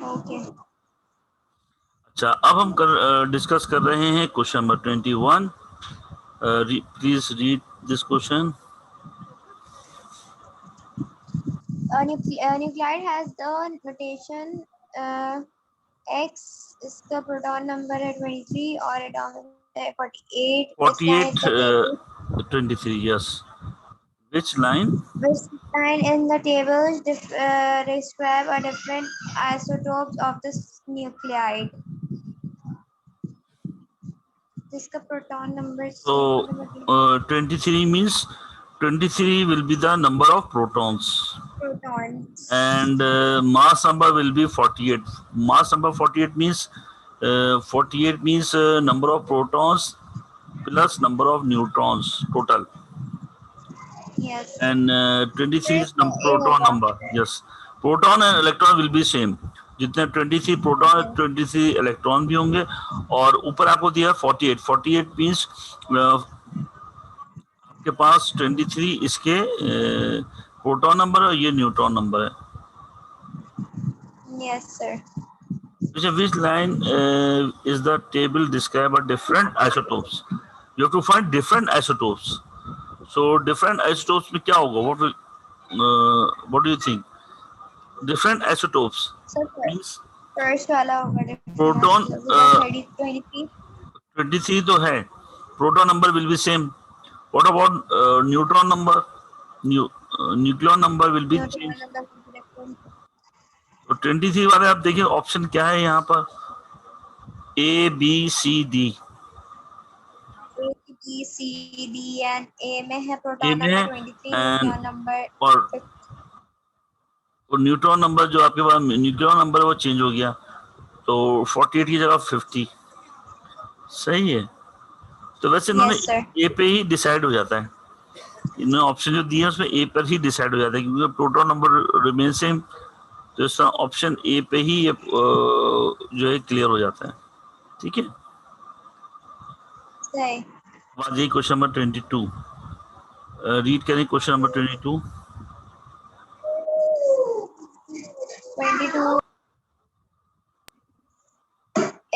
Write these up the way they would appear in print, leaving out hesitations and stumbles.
Okay. अच्छा, अब हम डिस्कस कर रहे हैं question number 21. Please read this question. A nuclide has the notation X is the proton number at 23 or atomic number at 48. Which line 48, is the table? 23, yes. Which line? Which line in the table describe a different isotopes of this nuclide? जिसका proton number So 23 means 23 will be the number of protons protons. and mass number will be 48. Mass number 48 means 48 means number of protons plus number of neutrons total, Yes. and 23 is ये proton होगा. number. Yes, proton and electron will be same. जितने 23 proton 23 electron भी होंगे, और ऊपर आपको दिया 48. 48 means आपके पास 23 इसके प्रोटॉन नंबर है, ये न्यूट्रॉन नंबर है. Yes, sir. Which line is the table describe a different isotopes? You have to find different isotopes. So different isotopes में क्या होगा? What do you think? Different isotopes So means first वाला होगा proton 23. 23 तो है, proton number will be same. What about neutron number? Nucleon number will be changed. तो 23 वाले आप देखिए ऑप्शन क्या है यहाँ पर, A, B, C, D. A, B, C, D and A में है A proton में है, number 23, and neutron number और न्यूट्रॉन नंबर जो आपके पास न्यूक्लियन नंबर वो चेंज हो गया, तो 48 की जगह 50. सही है. तो वैसे इन्होंने Yes, sir. ए पे ही डिसाइड हो जाता है, इन्होंने ऑप्शन जो दिया उसमें ए पर ही डिसाइड हो जाता है, क्योंकि प्रोटॉन नंबर रिमेन सेम, तो इसका ऑप्शन ए पे ही ये जो है क्लियर हो जाता है. ठीक है. सही. बात यही क्वेश्चन नंबर 22. रीड करें question number 22. 22.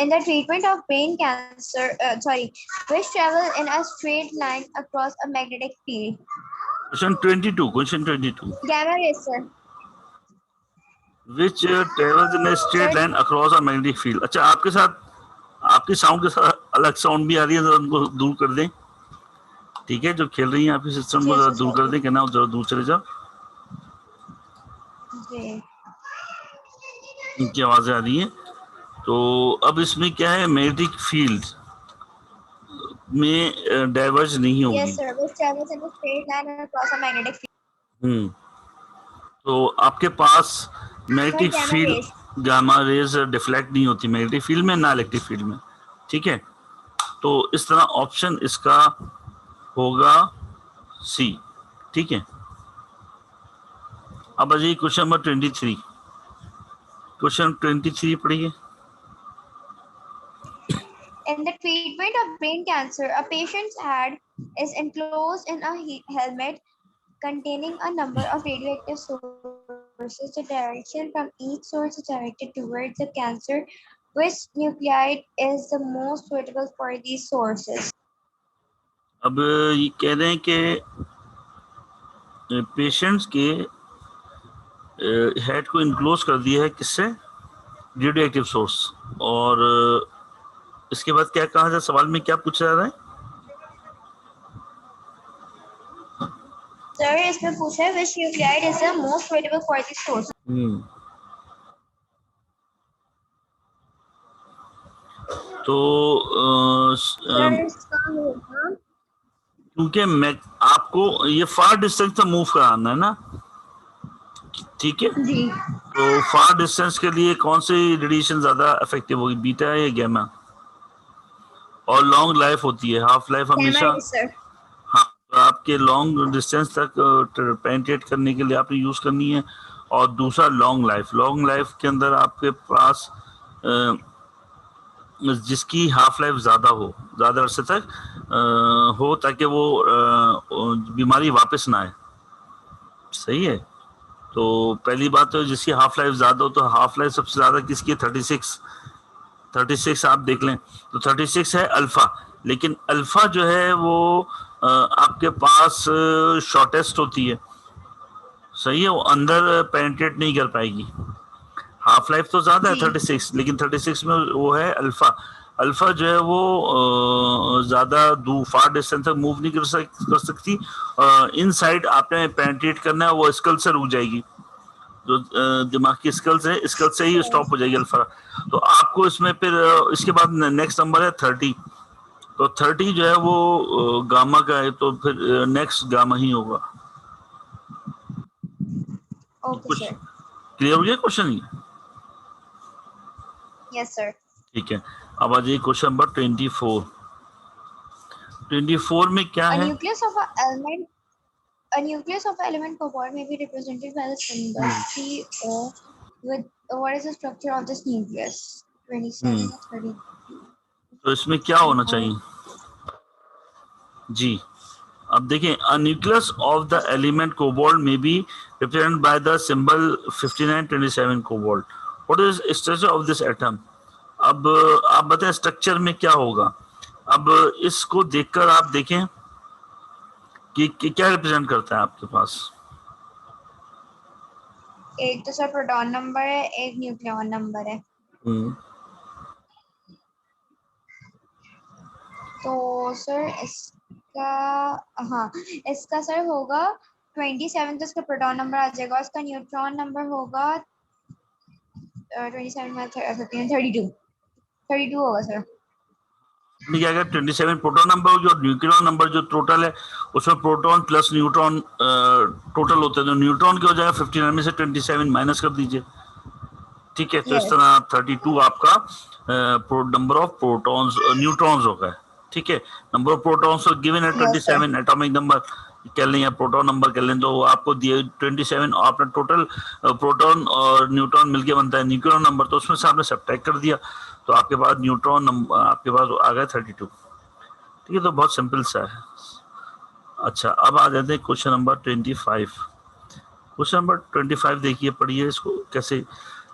In the treatment of brain cancer, which travel in a straight line across a magnetic field? Question 22. Question 22. Gamma rays, sir. Which travels in a straight line across a magnetic field. अच्छा, आपके साथ आपकी sound के साथ अलग sound भी आ रही है, जरा उनको दूर कर दें. ठीक है, जो खेल रही हैं आपकी सिस्टम को जरा दूर कर दें, कहना जरा दूर चले जाओ, इनकी आवाजें आ रही हैं. तो अब इसमें क्या है, मैग्नेटिक फील्ड में डाइवर्ज नहीं होगी. Yes, sir. Which travels in a straight line across a magnetic field. तो आपके पास magnetic gamma field rays. Gamma rays deflect नहीं होती मैग्नेटिक फील्ड में, ना इलेक्ट्रिक फील्ड में. ठीक है, तो इस तरह ऑप्शन इसका होगा सी. ठीक है. अब आ जाइए क्वेश्चन नंबर 23. क्वेश्चन 23 पढ़िए. In the treatment of brain cancer, a patient's head is enclosed in a helmet containing a number of radioactive sources. The direction from each source is directed towards the cancer. Which nuclide is the most suitable for these sources? अब ये कह रहे हैं कि patients के head को enclose कर दिया है किससे, रेडियोएक्टिव सोर्स. और इसके बाद क्या कहा जाए, सवाल में क्या पूछा जा रहा है? सर इसमें पूछा है which nuclide is the most suitable for this source. तो क्योंकि मैं आपको ये फार डिस्टेंस से मूव कराना है ना, ठीक है जी. तो फार डिस्टेंस के लिए कौन सी रेडिएशन ज्यादा इफेक्टिव होगी, बीटा या गैमा? और लॉन्ग लाइफ होती है, हाफ लाइफ हमेशा. हाँ, तो आपके लॉन्ग डिस्टेंस तक पेनिट्रेट करने के लिए आपने यूज करनी है. और दूसरा लॉन्ग लाइफ के अंदर आपके पास जिसकी हाफ लाइफ ज्यादा हो, ज्यादा अरसे तक हो, ताकि वो बीमारी वापस ना आए. सही है. तो पहली बात तो जिसकी हाफ लाइफ ज्यादा हो, तो हाफ लाइफ सबसे ज्यादा किसकी? 36 आप देख लें तो 36 है अल्फा, लेकिन अल्फा जो है वो आपके पास शॉर्टेस्ट होती है, सही है, वो अंदर पेनिट्रेट नहीं कर पाएगी। हाफ लाइफ तो ज्यादा है 36, लेकिन 36 में वो है अल्फा। अल्फा जो है वो ज्यादा फार डिस्टेंस तक मूव नहीं कर सकती। इनसाइड आपने पेनिट्रेट करना है, वो स्कल से रुक जाएगी, जो दिमाग की स्कल्स है, स्कल से ही स्टॉप हो जाएगी अल्फा। तो आपको इसमें फिर इसके बाद नेक्स्ट नंबर है 30। तो 30 जो है वो गामा का है, तो फिर नेक्स्ट गामा ही होगा। ओके सर, क्लियर हो गया क्वेश्चन? ही यस सर। ठीक है, अब आ जाइए क्वेश्चन नंबर 24। 24 में क्या है? A nucleus of element cobalt may be represented by the symbol CO with what is the structure of this nucleus? 27 or 30. तो इसमें क्या होना चाहिए जी? अब देखें, a nucleus of the element cobalt may be represented by the symbol 5927 cobalt. What is the structure of this atom? अब आप बताएं स्ट्रक्चर में क्या होगा। अब इसको देखकर आप देखें कि क्या रिप्रेजेंट करता है आपके पास। एक तो सर प्रोटॉन नंबर है, एक न्यूक्लियॉन नंबर है। तो सर इसका, हाँ इसका सर होगा 27, तो इसका प्रोटॉन नंबर आ जाएगा, इसका न्यूट्रॉन नंबर होगा 27 में 32 होगा सर। क्या 27 प्रोटॉन नंबर, जो न्यूक्लियॉन नंबर जो टोटल है उसमें प्रोटॉन प्लस न्यूट्रॉन टोटल होते हैं, तो न्यूट्रॉन की हो जाएगा 59 में से 27 माइनस कर दीजिए, ठीक है। तो इस तरह 32 आपका नंबर ऑफ प्रोटॉन्स न्यूट्रॉन्स हो गए, ठीक है। नंबर ऑफ प्रोटॉन्स गिवन है 27, एटॉमिक नंबर कह लें या प्रोटॉन नंबर कह लें, तो आपको दिए 27, आपने टोटल प्रोटॉन और न्यूट्रॉन मिलके बनता है न्यूक्लियॉन नंबर, तो उसमें से आपने सब्ट्रैक्ट कर दिया, तो आपके पास न्यूट्रॉन नंबर आपके पास आ गया 32, ठीक है। तो बहुत सिंपल सा है। अच्छा, अब आ जाते हैं क्वेश्चन नंबर 25। क्वेश्चन नंबर 25 देखिए, पढ़िए इसको, कैसे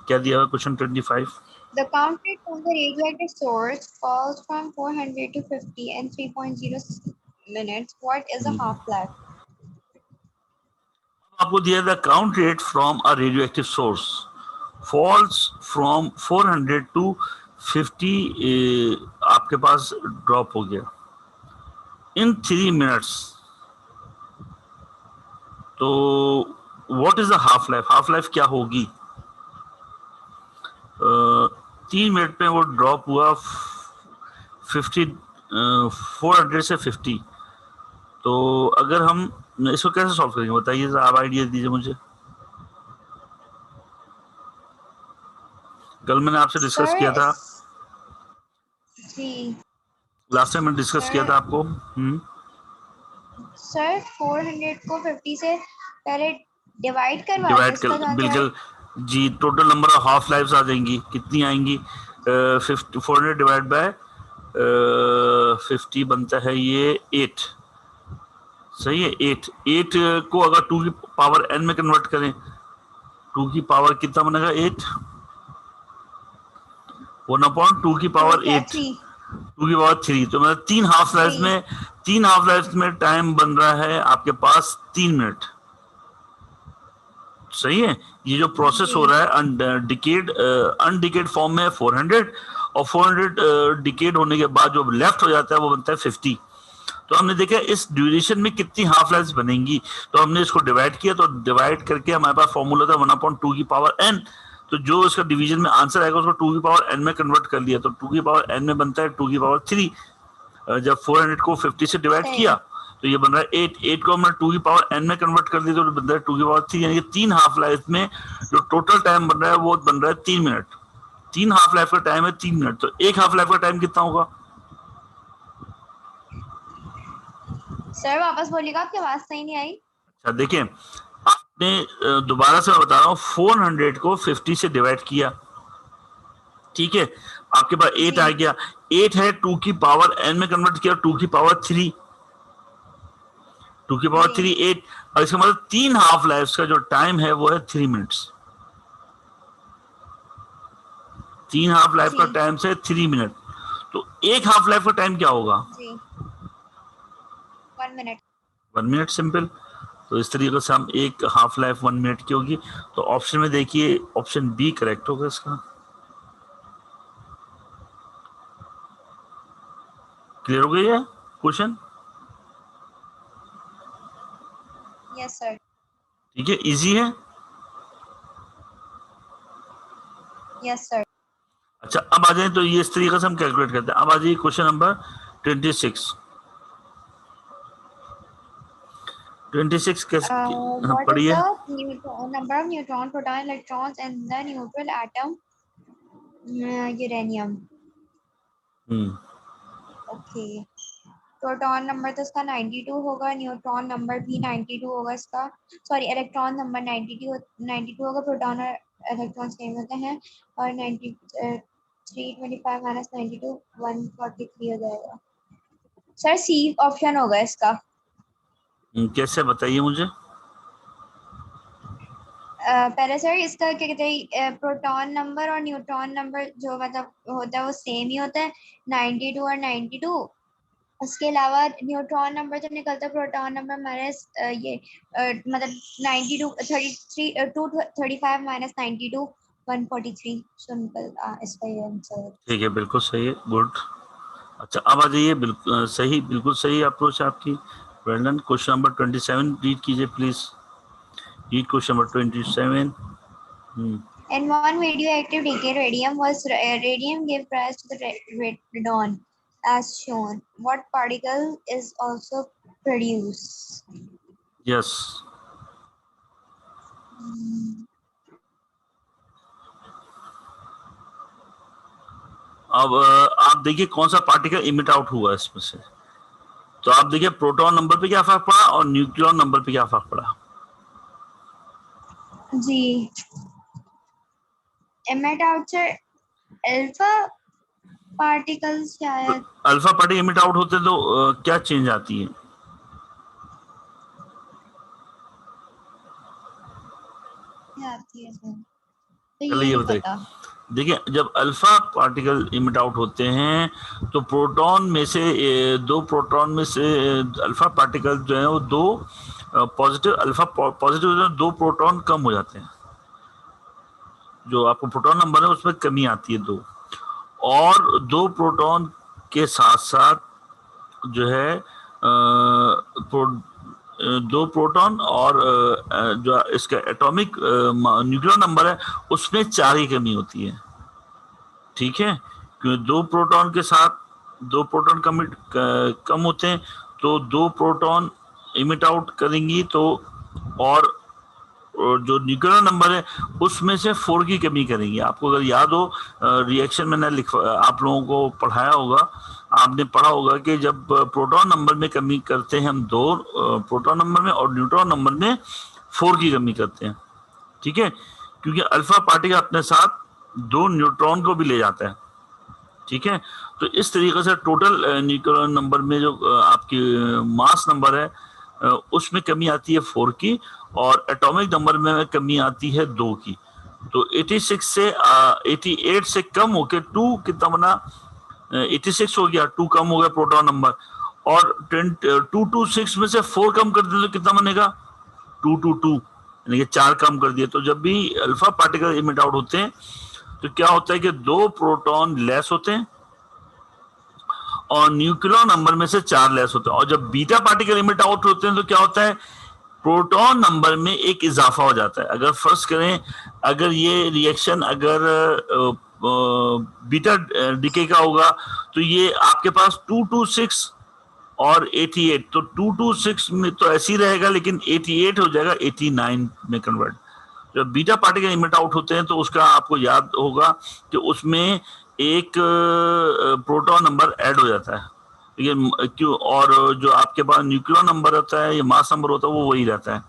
क्या दिया हुआ question 25। The count rate from the radioactive source falls from 400 to 50 in 3.0 minutes. What is the half-life? आपको दिया था count rate from a radioactive source falls from 400 to 50, आपके पास ड्रॉप हो गया इन 3 मिनट्स। तो what is the half life? Half life क्या होगी? 3 मिनट में वो ड्रॉप हुआ 400 से 50। तो अगर हम इसको कैसे सॉल्व करेंगे बताइए, आप आइडिया दीजिए मुझे। कल मैंने आपसे डिस्कस किया था जी, लास्ट टाइम मैंने डिस्कस किया था आपको। सर 400 को 50 से पहले डिवाइड कर बिल्कुल जी। Total number of half lives आ जाएंगी, कितनी आएंगी? 400 डिवाइड बाय 50 बनता है ये 8, सही है। 8 को अगर 2 की पावर n में कन्वर्ट करें, 2 की पावर कितना बनेगा? 8, 1/2 की पावर 8, 2 की पावर 3। तो मतलब 3 हाफ लाइफ में टाइम बन रहा है आपके पास 3 मिनट, सही है। ये जो प्रोसेस हो रहा है अनडिकेड फॉर्म में 400, और 400 डिकेड होने के बाद जो लेफ्ट हो जाता है वो बनता है 50। तो हमने देखा इस ड्यूरेशन में कितनी हाफ लाइफ बनेंगी, तो हमने इसको डिवाइड किया, तो डिवाइड करके हमारे पास फॉर्मूला था 1/2 की पावर n। तो जो इसका डिवीजन में आंसर आएगा उसको 2 की पावर n में कन्वर्ट कर लिया, तो 2 की पावर n में बनता है 2 की पावर 3। जब 400 को 50 से डिवाइड किया तो ये बन रहा है 8 को हमने 2 की पावर n में कन्वर्ट कर दिया, तो बन रहा है 2 की पावर 3। यानी कि 3 हाफ लाइफ में जो टोटल टाइम बन रहा है वो बन रहा है 3 मिनट। 3 हाफ लाइफ का टाइम है 3 मिनट, तो एक हाफ लाइफ का टाइम कितना होगा? सर वापस बोलिएगा, आपकी आवाज सही नहीं आई। अच्छा देखिए, आपने दोबारा से मैं बता रहा हूँ, 400 को 50 से डिवाइड किया, ठीक है, आपके पास 8 आ गया। 8 है 2 की पावर n में कन्वर्ट किया 2 की पावर 3, 2 की पावर 3 8, और इसका मतलब 3 हाफ लाइफ का जो टाइम है वो है 3 मिनट्स। 3 हाफ लाइफ का टाइम से 3 मिनट, तो एक हाफ लाइफ का टाइम क्या होगा? 1 मिनट। 1 minute, simple. तो इस तरीके से हम एक हाफ लाइफ 1 मिनट की होगी। तो ऑप्शन में देखिए ऑप्शन बी करेक्ट होगा इसका। क्लियर हो गया क्वेश्चन? Yes sir. ठीक है, इजी है। Yes sir. अच्छा, अब आ जाए तो ये इस तरीके से हम कैलकुलेट करते हैं। अब आ जाइए क्वेश्चन नंबर 26। 26 कैसे What is पढ़िए। the number of neutron, proton, electrons in the neutral atom uranium? Okay. Proton number तो इसका 92 होगा, न्यूट्रॉन नंबर भी 92 होगा इसका, सॉरी इलेक्ट्रॉन नंबर 92 होगा। प्रोटॉन और इलेक्ट्रॉन सेम होते हैं, और 325 माइनस 92 143 हो जाएगा। सर सी ऑप्शन होगा इसका। कैसे बताइए मुझे? पहले सर इसका क्या कहते हैं, प्रोटॉन नंबर और न्यूट्रॉन नंबर जो मतलब होता है वो सेम ही होता है, 92 और 92। उसके अलावा न्यूट्रॉन नंबर जब निकलता है प्रोटॉन नंबर माइनस मतलब 92 33 235 माइनस 92 143। सिंपल इसका ये आंसर। ठीक है, बिल्कुल सही है, गुड। अच्छा, अब आ जाइए, बिल्कुल सही, बिल्कुल सही अप्रोच आपकी। Well done. Question number 27 read कीजिए please. Read question number 27। In one radioactive decay, radium gave rise to the radon, as shown. What particle is also produced? Yes. अब आप देखिए कौन सा पार्टिकल इमिट आउट हुआ इसमें से। तो आप देखिए प्रोटॉन नंबर पे क्या फर्क पड़ा और न्यूक्लियन नंबर पे क्या फर्क पड़ा। जी, इमिट आउट से अल्फा पार्टिकल्स शायद। अल्फा पार्टिकल इमिट आउट होते तो क्या चेंज आती है? तो ये नहीं पता। देखिए, जब अल्फा पार्टिकल इमिट आउट होते हैं तो प्रोटॉन में से दो प्रोटॉन में से अल्फा पार्टिकल जो है वो दो पॉजिटिव अल्फा पॉजिटिव दो प्रोटॉन कम हो जाते हैं। जो आपको प्रोटॉन नंबर है उसमें कमी आती है 2, और 2 प्रोटॉन के साथ साथ जो है 2 प्रोटॉन और जो इसका एटॉमिक न्यूक्लियर नंबर है उसमें 4 की कमी होती है। ठीक है, क्योंकि 2 प्रोटॉन के साथ 2 प्रोटॉन कम होते हैं तो 2 प्रोटॉन इमिट आउट करेंगी, तो और जो न्यूक्लियर नंबर है उसमें से 4 की कमी करेंगे। आपको अगर याद हो रिएक्शन मैंने आप लोगों को पढ़ाया होगा, आपने पढ़ा होगा कि जब प्रोटॉन नंबर में कमी करते हैं हम 2 प्रोटॉन नंबर में और न्यूट्रॉन नंबर में 4 की कमी करते हैं। ठीक है, क्योंकि अल्फा पार्टिकल अपने साथ 2 न्यूट्रॉन को भी ले जाता है। ठीक है, तो इस तरीके से टोटल न्यूक्लियर नंबर में जो आपकी मास नंबर है उसमें कमी आती है 4 की, और एटॉमिक नंबर में कमी आती है 2 की। तो 86 से 88 से कम होकर 2 कितना बना? 86 हो गया, 2 कम हो गया प्रोटॉन नंबर, और 226 में से 4 कम कर दिया तो कितना बनेगा? 222, यानी कि 4 कम कर दिए। तो जब भी अल्फा पार्टिकल इमिट आउट होते हैं तो क्या होता है कि 2 प्रोटॉन लेस होते हैं और न्यूक्लियर नंबर में से 4 लेस होते हैं। और जब बीटा पार्टिकल इमिट आउट होते हैं तो क्या होता है? प्रोटॉन नंबर में एक इजाफा हो जाता है। अगर फर्स्ट करें, अगर ये रिएक्शन अगर बीटा डीके का होगा तो ये आपके पास 226 और 88, तो 226 में तो ऐसे ही रहेगा, लेकिन 88 हो जाएगा 89 में कन्वर्ट। जब बीटा पार्टिकल इमिट आउट होते हैं तो उसका आपको याद होगा कि उसमें एक प्रोटॉन नंबर ऐड हो जाता है, लेकिन क्यों? और जो आपके पास न्यूक्लियर नंबर होता है या मास नंबर होता है वो वही रहता है,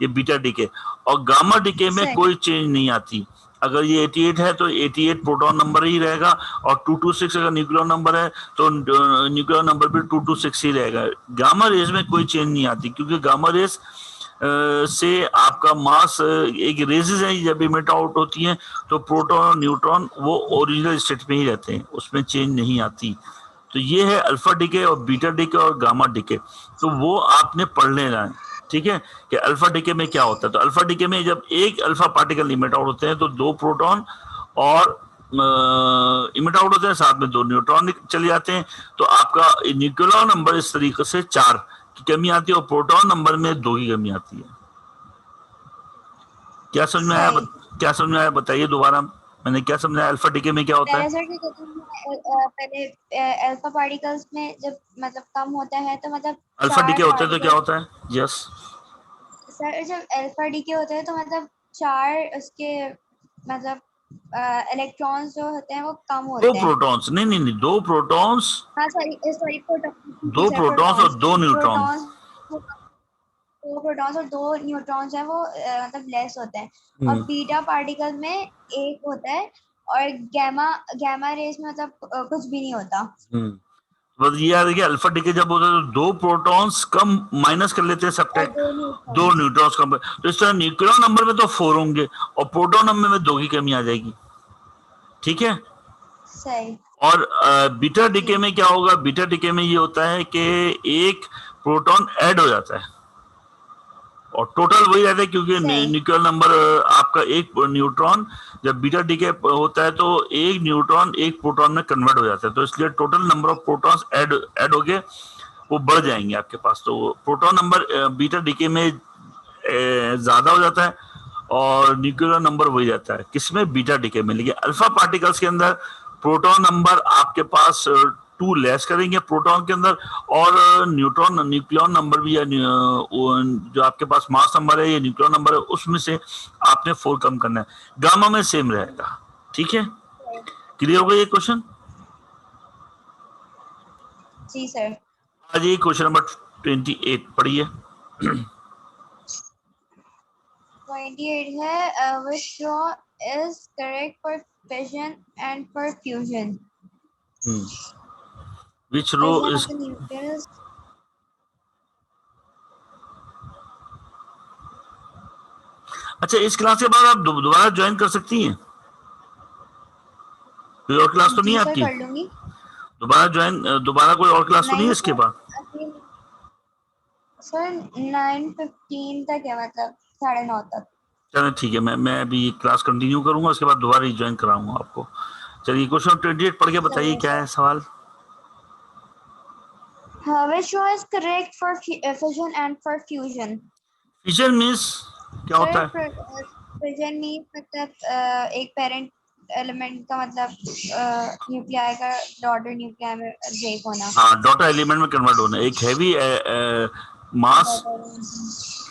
ये बीटा डीके। और गामा डीके में कोई चेंज नहीं आती, अगर ये 88 है तो 88 प्रोटॉन नंबर ही रहेगा, और 226 अगर न्यूक्लियर नंबर है तो न्यूक्लियर नंबर भी 226 ही रहेगा। गामा रेज में कोई चेंज नहीं आती, क्योंकि गामा रेज से आपका मास एक रेजेस है, जब इमिट आउट होती हैं तो प्रोटॉन और न्यूट्रॉन वो ओरिजिनल स्टेट में ही रहते हैं, उसमें चेंज नहीं आती। तो ये है अल्फा डिके और बीटा डिके और गामा डिके, तो वो आपने पढ़ लेना है, ठीक है, कि अल्फा डिके में क्या होता है। तो अल्फा डिके में जब एक अल्फा पार्टिकल इमिट आउट होते हैं तो 2 प्रोटॉन और इमिट आउट होते हैं, साथ में 2 न्यूट्रॉन चले जाते हैं, तो आपका न्यूक्लियर नंबर इस तरीके से 4 की कमी आती है और प्रोटॉन नंबर में 2 की कमी आती है। क्या समझ में आया? क्या समझ में आया बताइए दोबारा, मैंने क्या समझाया? अल्फा डिके में क्या होता है? पहले अल्फा पार्टिकल्स में जब मतलब कम होता है तो मतलब अल्फा डिके होता है तो क्या होता है? यस सर, जब अल्फा डिके होता है तो मतलब 4 उसके मतलब इलेक्ट्रॉन्स जो होते हैं वो कम होते हैं। 2 प्रोटॉन्स, नहीं 2 प्रोटॉन्स, हाँ सॉरी 2 प्रोटॉन्स और 2 न्यूट्रॉन। 2 प्रोटॉन्स और 2 न्यूट्रॉन्स हैं वो मतलब लेस होते हैं। और बीटा पार्टिकल में एक होता है, और गैमा रेस में मतलब कुछ भी नहीं होता। बस ये याद है कि अल्फा डिके जब होता है तो 2 प्रोटॉन्स कम माइनस कर लेते हैं सबट्रैक्ट, 2 न्यूट्रॉन्स कम, तो इस तरह न्यूक्लियर नंबर में तो 4 होंगे और प्रोटॉन नंबर में 2 की कमी आ जाएगी, ठीक है। सही। और बीटा डिके में क्या होगा? बीटा डिके में ये होता है कि एक प्रोटॉन ऐड हो जाता है और टोटल वही रहता है, क्योंकि न्यूक्लियर नंबर आपका एक न्यूट्रॉन जब बीटा डिके होता है तो एक न्यूट्रॉन एक प्रोटॉन में कन्वर्ट हो जाता है, तो इसलिए total number of protons add हो गए वो बढ़ जाएंगे आपके पास। तो प्रोटॉन नंबर बीटा डिके में ज्यादा हो जाता है और न्यूक्लियर नंबर वही जाता है, किसमें? बीटा डिके में। लेकिन अल्फा पार्टिकल्स के अंदर प्रोटॉन नंबर आपके पास 2 लेस करेंगे प्रोटॉन के अंदर, और न्यूक्लियर नंबर भी, या जो आपके पास मास नंबर है या न्यूक्लियर नंबर है उसमें से आपने 4 कम करना है। गामा में सेम रहेगा, ठीक है। क्लियर हो गया ये क्वेश्चन? जी सर। आज ये क्वेश्चन नंबर 28 पढ़िए। 28 है which row is correct for fission and for fusion? Which row is अच्छा, इस क्लास के बाद आप दोबारा ज्वाइन कर सकती हैं? कोई और क्लास तो नहीं है आपकी? कर लूंगी। दोबारा कोई और क्लास तो नहीं है इसके बाद? सर 9:15 तक है, मतलब 9:30 तक। चलिए ठीक है, मैं अभी क्लास कंटिन्यू करूंगा, उसके बाद दोबारा ज्वाइन कराऊंगा आपको। चलिए क्वेश्चन 28 पढ़ के बताइए क्या है सवाल। Which row is correct for fission and for fusion? Fission means क्या होता है? Fission means मतलब एक पेरेंट एलिमेंट का मतलब न्यूक्लियाई का डॉटर न्यूक्लियाई में ब्रेक होना। हाँ, डॉटर एलिमेंट में कन्वर्ट होना। एक हैवी मास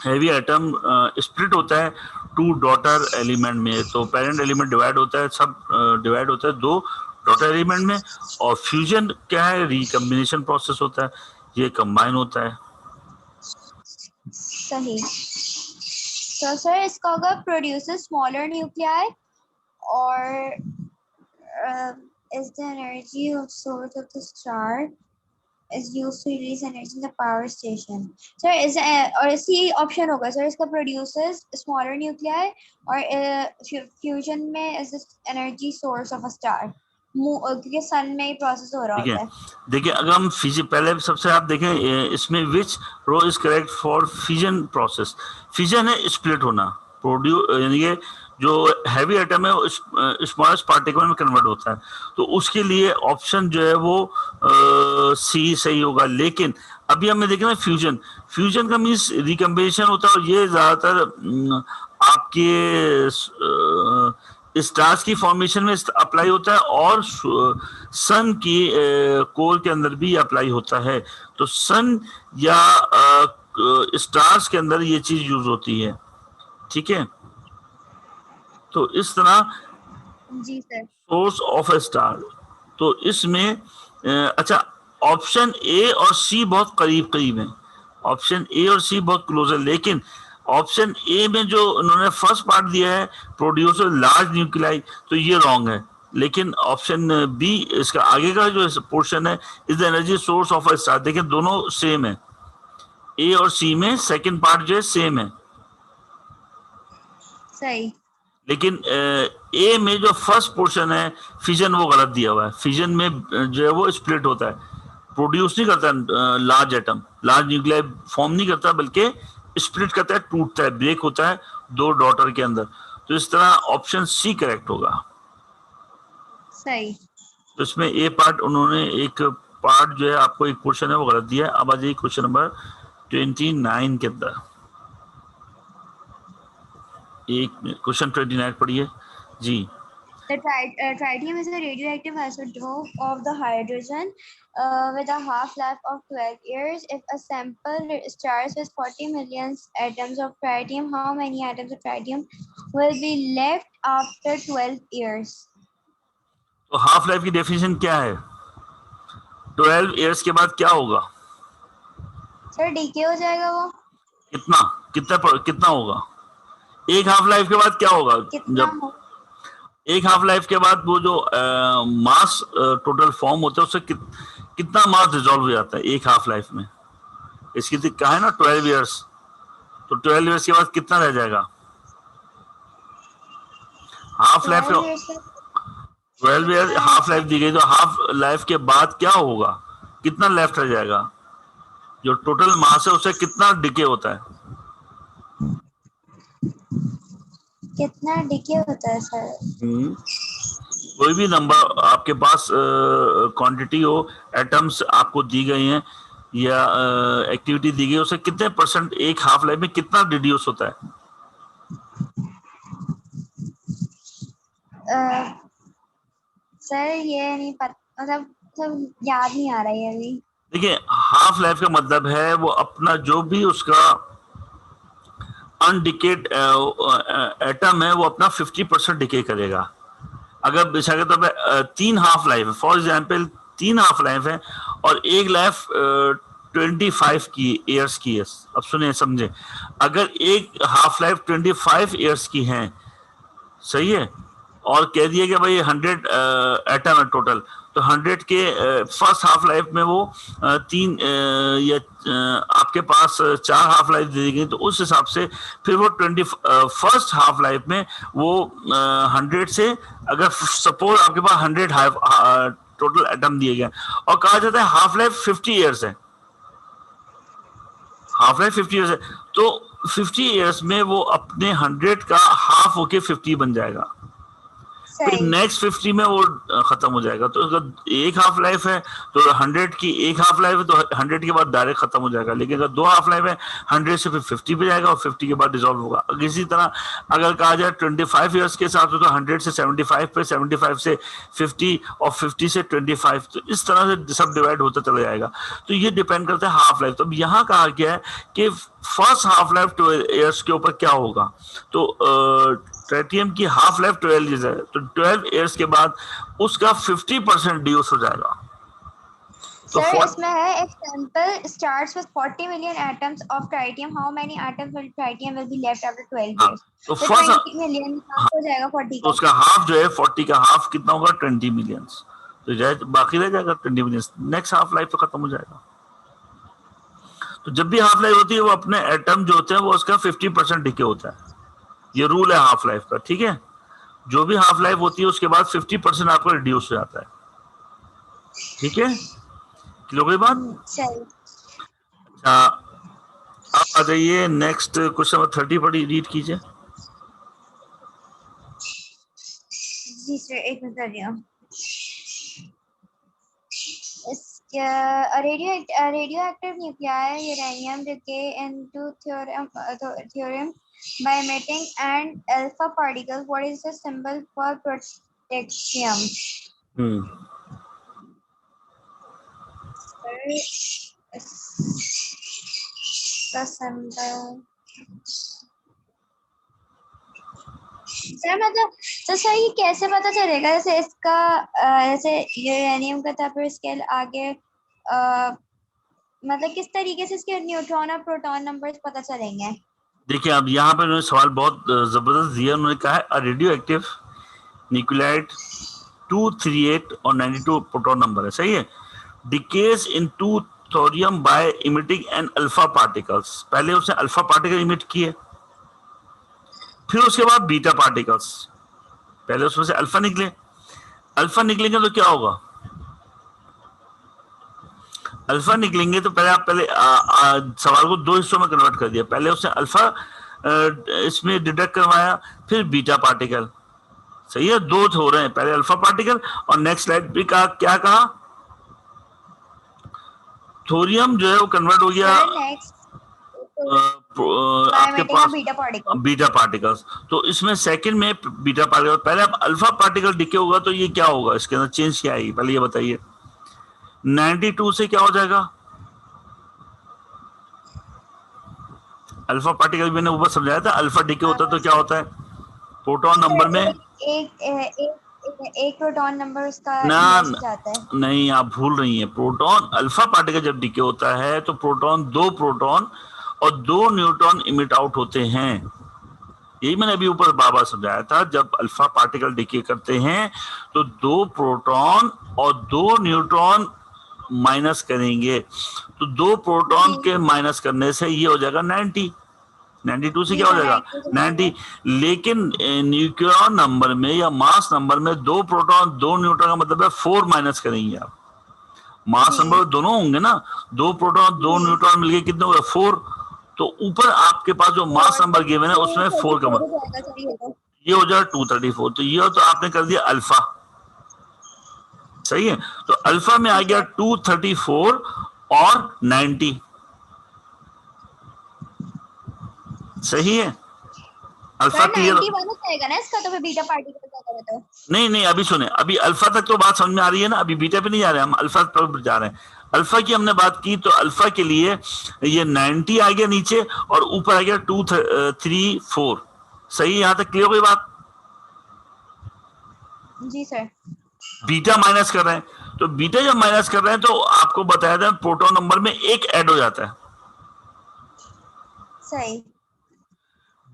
हैवी एटम स्प्लिट होता है 2 डॉटर एलिमेंट में, तो पेरेंट एलिमेंट डिवाइड होता है, सब डिवाइड होता है 2 डॉटर एलिमेंट में। और फ्यूजन क्या है? रिकम्बिनेशन प्रोसेस होता है, ये कंबाइन होता है। सही। तो सर इसका होगा प्रोड्यूसेस स्मॉलर न्यूक्लियाई और is the energy of source of the star is used to release energy in the power station. Sir, is और इसी ऑप्शन होगा सर इसका प्रोड्यूसेस स्मॉलर न्यूक्लियाई और फ्यूजन में is the energy source of a star, क्योंकि सन में ही process हो रहा होता है। देखिए अगर हम फिजिक्स पहले सबसे आप देखें इसमें which row is correct for fission process. Fission है स्प्लिट होना, प्रोड्यूस यानी कि जो हैवी एटम है स्मॉलेस्ट पार्टिकल में कन्वर्ट होता है, तो उसके लिए ऑप्शन जो है वो सी सही होगा। लेकिन अभी हमें देखें ना फ्यूजन, फ्यूजन का मीन्स रिकम्बिनेशन होता है, और ये ज्यादातर आपके स्टार्स की फॉर्मेशन में अप्लाई होता है और सन की कोर के अंदर भी अप्लाई होता है। तो सन या स्टार्स के अंदर ये चीज यूज होती है, ठीक है। तो इस तरह जी sir, source of a star, तो इसमें अच्छा ऑप्शन ए और सी बहुत करीब करीब है, ऑप्शन ए और सी बहुत क्लोज है, लेकिन ऑप्शन ए में जो उन्होंने फर्स्ट पार्ट दिया है प्रोड्यूस लार्ज न्यूक्लियाई, तो ये रॉन्ग है। लेकिन ऑप्शन बी इसका आगे का जो पोर्शन है is the energy source of a star, देखिए दोनों सेम है, ए और सी में सेकंड पार्ट जो है सेम है। सही। लेकिन ए में जो फर्स्ट पोर्शन है फिजन वो गलत दिया हुआ है। फिजन में जो है वो स्प्लिट होता है, प्रोड्यूस नहीं करता large atom, large nuclei form नहीं करता, बल्कि स्प्लिट करता है, टूटता है, ब्रेक होता है दो डॉटर के अंदर। तो इस तरह ऑप्शन सी करेक्ट होगा। सही। तो इसमें ए पार्ट उन्होंने एक पार्ट जो है आपको एक पोर्शन है वो गलत दिया है। अब आ जाइए क्वेश्चन नंबर 29 के अंदर। एक क्वेश्चन 29 पढ़िए जी। The tritium is a radioactive isotope of the hydrogen with a half-life of 12 years. If a sample starts with 40 million atoms of tritium, how many atoms of tritium will be left after 12 years? तो half life की definition क्या है? 12 years के बाद क्या होगा? Sir DK हो जाएगा वो। कितना कितना होगा? एक हाफ लाइफ के बाद क्या होगा? जब एक हाफ लाइफ के बाद वो जो मास टोटल फॉर्म होता है उससे कितना मास डिसॉल्व हो जाता है एक हाफ लाइफ में? इसकी तो कहा है ना 12 इयर्स, तो 12 इयर्स के बाद कितना रह जाएगा half life? 12 year half life दी गई, तो हाफ लाइफ के बाद क्या होगा, कितना लेफ्ट रह जाएगा? जो टोटल मास है उससे कितना डिके होता है? कितना डिके होता है सर? कोई भी नंबर आपके पास क्वांटिटी हो, एटम्स आपको दी गई हैं या एक्टिविटी दी गई, उससे कितने परसेंट एक हाफ लाइफ में कितना रिड्यूस होता है? सर ये नहीं पता, मतलब सब याद नहीं आ रहा है अभी। देखिए हाफ लाइफ का मतलब है वो अपना जो भी उसका अनडिकेड एटम है वो अपना 50% डिके करेगा। अगर बेशक तो 3 हाफ लाइफ है, फॉर एग्जांपल 3 हाफ लाइफ है और एक लाइफ 25 की ईयर्स की है। अब सुने समझे, अगर एक हाफ लाइफ 25 ईयर्स की है, सही है, और कह दिया कि भाई 100 एटम है टोटल, तो 100 के फर्स्ट हाफ लाइफ में वो 3 या आपके पास 4 हाफ लाइफ दे दी गई, तो उस हिसाब से फिर वो 21st हाफ लाइफ में वो 100 से, अगर सपोज आपके पास 100 टोटल एटम दिए गए और कहा जाता है हाफ लाइफ 50 ईयर्स है, हाफ लाइफ 50 ईयर्स है, तो 50 ईयर्स में वो अपने 100 का हाफ होके 50 बन जाएगा, फिर नेक्स्ट 50 में वो खत्म हो जाएगा। तो अगर एक हाफ लाइफ है तो 100 की एक हाफ लाइफ है तो 100 के बाद डायरेक्ट खत्म हो जाएगा। लेकिन अगर 2 हाफ लाइफ है 100 से फिर 50 पे जाएगा और 50 के बाद डिसॉल्व होगा। इसी तरह अगर कहा जाए 25 ईयर्स के साथ हो तो 100 से 75 पे, 75 से 50 और 50 से 25, तो इस तरह से सब डिवाइड होता चला जाएगा। तो ये डिपेंड करता है हाफ लाइफ। तो अब यहाँ कहा गया है कि फर्स्ट हाफ लाइफ 12 ईयर्स के ऊपर क्या होगा, तो ट्रिटियम की हाफ लाइफ 12 ईयर्स है, तो 12 ईयर्स के बाद उसका 50% रिड्यूस हो जाएगा। तो सर इसमें है एक sample starts with 40 million atoms of tritium, how many atoms of tritium will be left after 12 years? तो फर्स्ट 20 मिलियन हो जाएगा 40 तो उसका हाफ जो है 40 का हाफ कितना होगा 20 मिलियंस, तो बाकी रह जाएगा 20 मिलियंस, नेक्स्ट हाफ लाइफ तो खत्म हो जाएगा। तो जब भी हाफ लाइफ होती है वो अपने एटम जो होते हैं वो उसका 50% डिके होता है, ये रूल है हाफ लाइफ का, ठीक है। जो भी हाफ लाइफ होती है उसके बाद 50% आपको रिड्यूस हो जाता है, ठीक है, क्लियर कोई बात? अच्छा आप आ जाइए नेक्स्ट क्वेश्चन नंबर 30 पढ़ी रीड कीजिए। जी सर एक minute. radioactive nuclei uranium decay into thorium by emitting an alpha particle. What is the symbol for protactinium? The symbol. Sir मतलब तो सर ये कैसे पता चलेगा, जैसे इसका जैसे यूरेनियम का था, फिर इसके आगे मतलब किस तरीके से इसके न्यूट्रॉन और प्रोटॉन नंबर्स पता चलेंगे? देखिए अब यहाँ पे उन्होंने सवाल बहुत जबरदस्त दिया। उन्होंने कहा है अ रेडियो एक्टिव न्यूक्लियोटाइड 238 और 92 प्रोटॉन नंबर है, सही है, decays into thorium by emitting an alpha particles. पहले उसने अल्फा पार्टिकल इमिट किए, फिर उसके बाद बीटा पार्टिकल्स। पहले उसमें से अल्फा निकले, अल्फा निकलेंगे तो क्या होगा, अल्फा निकलेंगे तो पहले आप सवाल को दो हिस्सों में कन्वर्ट कर दिया। पहले उसने अल्फा इसमें डिडक्ट करवाया, फिर बीटा पार्टिकल, सही है, दो हो रहे हैं, पहले अल्फा पार्टिकल और नेक्स्ट स्लाइड भी कहा, क्या कहा, थोरियम जो है वो कन्वर्ट हो गया आपके पास बीटा पार्टिकल्स। तो इसमें सेकंड में बीटा पार्टिकल, पहले अब अल्फा पार्टिकल डिके होगा तो ये क्या होगा, इसके अंदर चेंज क्या आएगी, पहले ये बताइए। 92 से क्या हो जाएगा, अल्फा पार्टिकल मैंने ऊपर समझाया था, अल्फा डिके होता है तो क्या होता है, प्रोटॉन नंबर में एक प्रोटॉन नंबर उसका जाता है। नहीं, आप भूल रही हैं, प्रोटॉन अल्फा पार्टिकल जब डिके होता है तो दो प्रोटॉन और 2 न्यूट्रॉन इमिट आउट होते हैं। यही मैंने अभी ऊपर बार बार समझाया था, जब अल्फा पार्टिकल डिके करते हैं तो 2 प्रोटॉन और 2 न्यूट्रॉन माइनस करेंगे, तो 2 प्रोटॉन के माइनस करने से ये हो जाएगा 92 से क्या हो जाएगा 90। लेकिन न्यूक्लियॉन नंबर में या मास नंबर में 2 प्रोटॉन 2 न्यूट्रॉन का मतलब है 4 माइनस करेंगे आप। मास नंबर दोनों होंगे ना, 2 प्रोटॉन 2 न्यूट्रॉन मिलके कितने हो गए 4, तो ऊपर आपके पास जो मास नंबर गिवन है उसमें 4 का मतलब ये हो जाएगा 234। तो ये तो आपने कर दिया अल्फा, सही है, तो अल्फा में आ गया 234 और 90, सही है, अल्फा क्लियर ना इसका, तो फिर बीटा पार्टिकल क्या करें तो? नहीं अभी सुने, अभी अल्फा तक तो बात समझ में आ रही है ना, अभी बीटा पे नहीं जा रहे हम, अल्फा पर जा रहे हैं। अल्फा की हमने बात की तो अल्फा के लिए ये 90 आ गया नीचे और ऊपर आ गया 234, सही, यहां तक क्लियर हो गई बात? जी सर। बीटा माइनस कर रहे हैं, तो बीटा जब माइनस कर रहे हैं तो आपको बताया था प्रोटॉन नंबर में एक ऐड हो जाता है, सही।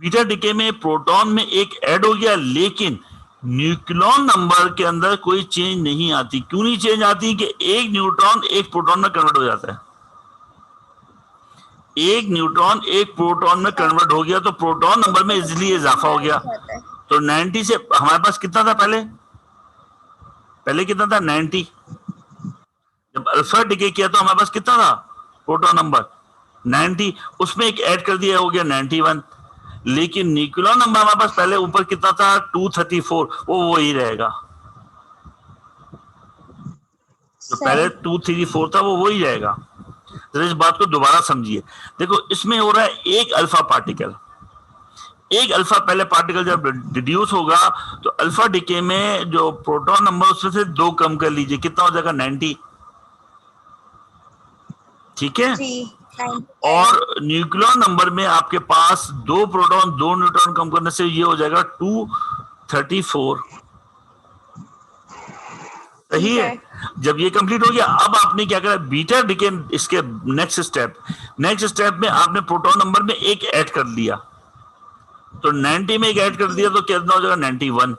बीटा डिके में प्रोटॉन में एक ऐड हो गया, लेकिन न्यूक्लियॉन नंबर के अंदर कोई चेंज नहीं आती। क्यों नहीं चेंज आती कि एक न्यूट्रॉन एक प्रोटॉन में कन्वर्ट हो जाता है, एक न्यूट्रॉन एक प्रोटॉन में कन्वर्ट हो गया तो प्रोटॉन नंबर में इजीली इजाफा हो गया। तो 90 से हमारे पास कितना था, पहले कितना था 90, जब अल्फा डिके किया तो हमारे पास कितना था प्रोटॉन नंबर 90, उसमें एक ऐड कर दिया, हो गया 91। लेकिन न्यूक्लियॉन नंबर हमारे पास पहले ऊपर कितना था 234, वो वही रहेगा, जो पहले 234 था वो वही रहेगा। तो इस बात को दोबारा समझिए, देखो इसमें हो रहा है एक अल्फा पार्टिकल, एक अल्फा पहले पार्टिकल जब रिड्यूस होगा तो अल्फा डिके में जो प्रोटॉन नंबर उसमें से 2 कम कर लीजिए, कितना हो जाएगा 90, ठीक है जी। और न्यूक्लियॉन नंबर में आपके पास 2 प्रोटॉन 2 न्यूट्रॉन कम करने से ये हो जाएगा 234, सही है। जब ये कंप्लीट हो गया, अब आपने क्या करा, बीटा डिके, इसके नेक्स्ट स्टेप में आपने प्रोटॉन नंबर में एक ऐड कर लिया, तो 90 में एक ऐड कर दिया तो कितना हो जाएगा 91,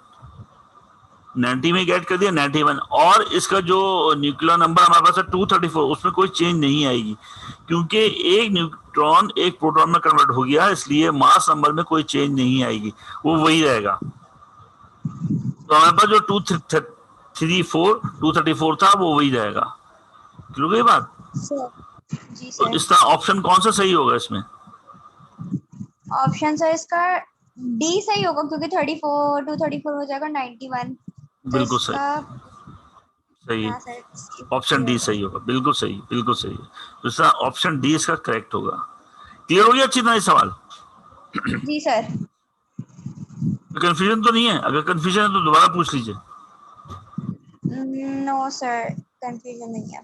90 में एक ऐड कर दिया 91, और इसका जो न्यूक्लियर नंबर हमारे पास है 234, उसमें कोई चेंज नहीं आएगी क्योंकि एक न्यूट्रॉन एक प्रोटॉन में कन्वर्ट हो गया, इसलिए मास नंबर में कोई चेंज नहीं आएगी, वो वही रहेगा। तो हमारे पास जो 234 था वो वही रहेगा, क्लियर है बात? जी सर। तो इसका ऑप्शन कौन सा सही होगा इसमें? ऑप्शन सर इसका डी सही होगा, क्योंकि 234 हो जाएगा 91। बिल्कुल सही है, ऑप्शन डी सही होगा, बिल्कुल सही तो इसका ऑप्शन डी इसका करेक्ट होगा। क्लियर हो गया अच्छी तरह सवाल? जी सर। कंफ्यूजन तो नहीं है? अगर कंफ्यूजन है तो दोबारा पूछ लीजिए। नो सर, कंफ्यूजन नहीं है।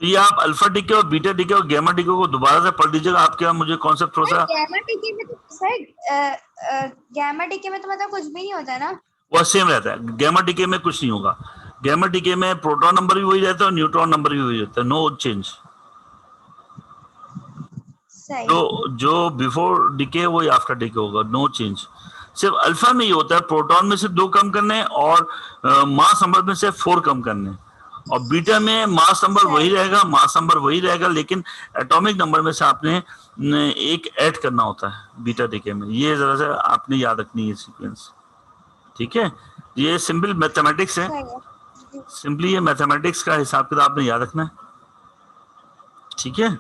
ये आप अल्फा डिके और बीटा डिके और गामा डिके को दोबारा से पढ़ लीजिएगा, आपके यहाँ मुझे कॉन्सेप्ट थोड़ा सा। गामा डिके में तो सर गामा डिके में तो मतलब कुछ भी नहीं होता ना, वो सेम रहता है, गामा डिके में कुछ नहीं होगा, गामा डिके में प्रोटॉन नंबर भी वही रहता है और न्यूट्रॉन नंबर भी वही रहता है, नो चेंज। जो बिफोर डिके वही आफ्टर डिके होगा, नो चेंज। सिर्फ अल्फा में ये होता है प्रोटॉन में से 2 कम करने और मास नंबर में से 4 कम करने, और बीटा में मास नंबर वही रहेगा, मास नंबर वही रहेगा, लेकिन एटॉमिक नंबर में से आपने एक ऐड करना होता है बीटा डिके में। ये जरा सा आपने याद रखनी है सीक्वेंस, ठीक है। ये सिंपल मैथमेटिक्स है, सिंपली ये मैथमेटिक्स का हिसाब किताब आपने याद रखना है, ठीक है।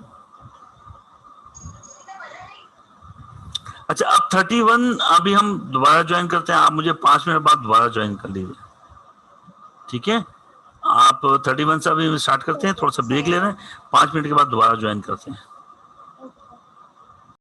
अच्छा, अब 31 अभी हम दोबारा ज्वाइन करते हैं, आप मुझे 5 मिनट बाद दोबारा ज्वाइन कर लीजिए, ठीक है। आप 31 से अभी स्टार्ट करते हैं, थोड़ा सा ब्रेक ले रहे हैं, 5 मिनट के बाद दोबारा ज्वाइन करते हैं।